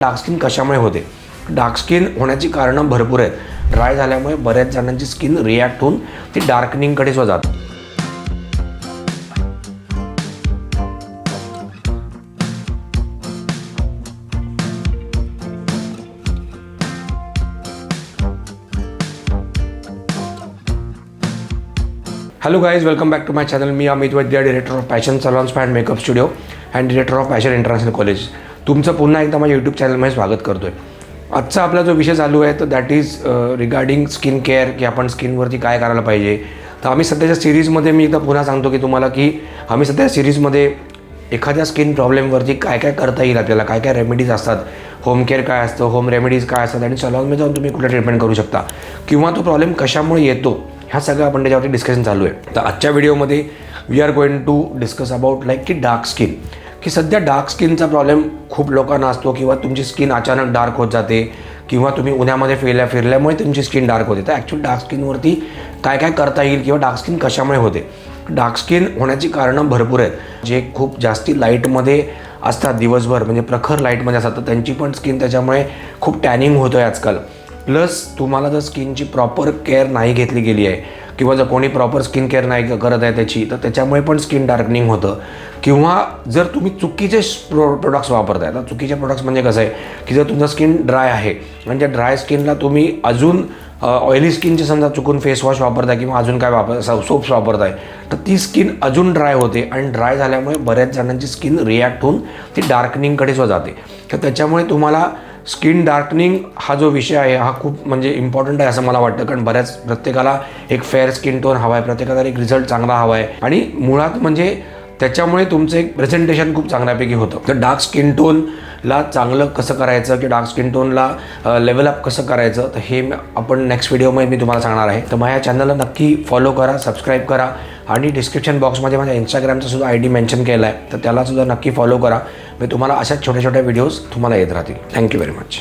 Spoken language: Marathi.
डार्क स्किन कशामुळे होते? डार्क स्किन होण्याची कारणं भरपूर आहेत. ड्राय झाल्यामुळे बऱ्याच जणांची स्किन रिॲक्ट होऊन ती डार्कनिंगकडे सुद्धा जाते. Hello guys, welcome back to my channel. मी Amit Vaidya, director of Passion salons and makeup studio and director of Passion international college. तुमचं पुन्हा एकदा माझ्या यूट्यूब चॅनलमध्ये स्वागत करतो आहे. आजचा आपला जो विषय चालू आहे तर that is regarding skin care, की आपण स्किनवरती काय करायला पाहिजे. तर आम्ही सध्याच्या सिरीजमध्ये मी एकदा पुन्हा सांगतो की तुम्हाला की आम्ही सध्या सिरीजमध्ये एखाद्या स्किन प्रॉब्लेमवरती काय काय करता येईल, आपल्याला काय काय रेमेडीज असतात, होम केअर काय असतं, होम रेमेडीज काय असतात आणि सलॉनमध्ये जाऊन तुम्ही कुठलं ट्रीटमेंट करू शकता किंवा तो प्रॉब्लेम कशामुळे येतो, ह्या सगळं आपण त्याच्यावरती डिस्कशन चालू आहे. तर आजच्या व्हिडिओमध्ये we are going to discuss about like की डार्क स्किन, की सध्या डार्क स्किनचा प्रॉब्लेम खूप लोकांना असतो किंवा तुमची स्किन अचानक डार्क होत जाते किंवा तुम्ही उन्हामध्ये फिरल्यामुळे तुमची स्किन डार्क होते. तर ॲक्च्युअली डार्क स्किनवरती काय काय करता येईल किंवा डार्क स्किन कशामुळे होते? डार्क स्किन होण्याची कारणं भरपूर आहेत. जे खूप जास्ती लाईटमध्ये असतात दिवसभर, म्हणजे प्रखर लाईटमध्ये असतात, तर त्यांची पण स्किन त्याच्यामुळे खूप टॅनिंग होतं आहे आजकाल. प्लस तुम्हाला जर स्किनची प्रॉपर केअर नाही घेतली गेली आहे किंवा जर कोणी प्रॉपर स्किन केअर नाही करत आहे त्याची, तर त्याच्यामुळे पण स्किन डार्कनिंग होतं. किंवा जर तुम्ही चुकीचे प्रोडक्ट्स वापरताय. तर चुकीचे प्रोडक्ट्स म्हणजे कसं आहे की जर तुमचं स्किन ड्राय आहे म्हणजे ड्राय स्किनला तुम्ही अजून ऑइली स्किनचे समजा चुकून फेस वॉश वापरताय किंवा अजून काय सोप्स वापरताय, तर ती स्किन अजून ड्राय होते आणि ड्राय झाल्यामुळे बऱ्याच जणांची स्किन रिॲक्ट होऊन ती डार्कनिंगकडे सुद्धा जाते. तर त्याच्यामुळे तुम्हाला स्किन डार्कनिंग हा जो विषय आहे हा खूप म्हणजे इम्पॉर्टंट आहे असं मला वाटतं. कारण प्रत्येकाला एक फेअर स्किन टोन हवा आहे, प्रत्येकाला एक रिझल्ट चांगला हवा आहे आणि मुळात म्हणजे त्याच्यामुळे तुमचं एक प्रेझेंटेशन खूप चांगल्यापैकी होतं. तर डार्क स्किन टोनला चांगलं कसं करायचं की डार्क स्किन टोनला लेवल अप कसं करायचं, तर हे आपण नेक्स्ट व्हिडिओमध्ये मी तुम्हाला सांगणार आहे. तर माझ्या चॅनलला नक्की फॉलो करा, सबस्क्राईब करा आणि डिस्क्रिप्शन बॉक्समध्ये माझ्या इंस्टाग्रामचा सुद्धा ID मेन्शन केला आहे, तर त्यालासुद्धा नक्की फॉलो करा. मी तुम्हाला अशाच छोट्या छोट्या व्हिडिओज तुम्हाला येत राहतील. Thank you very much.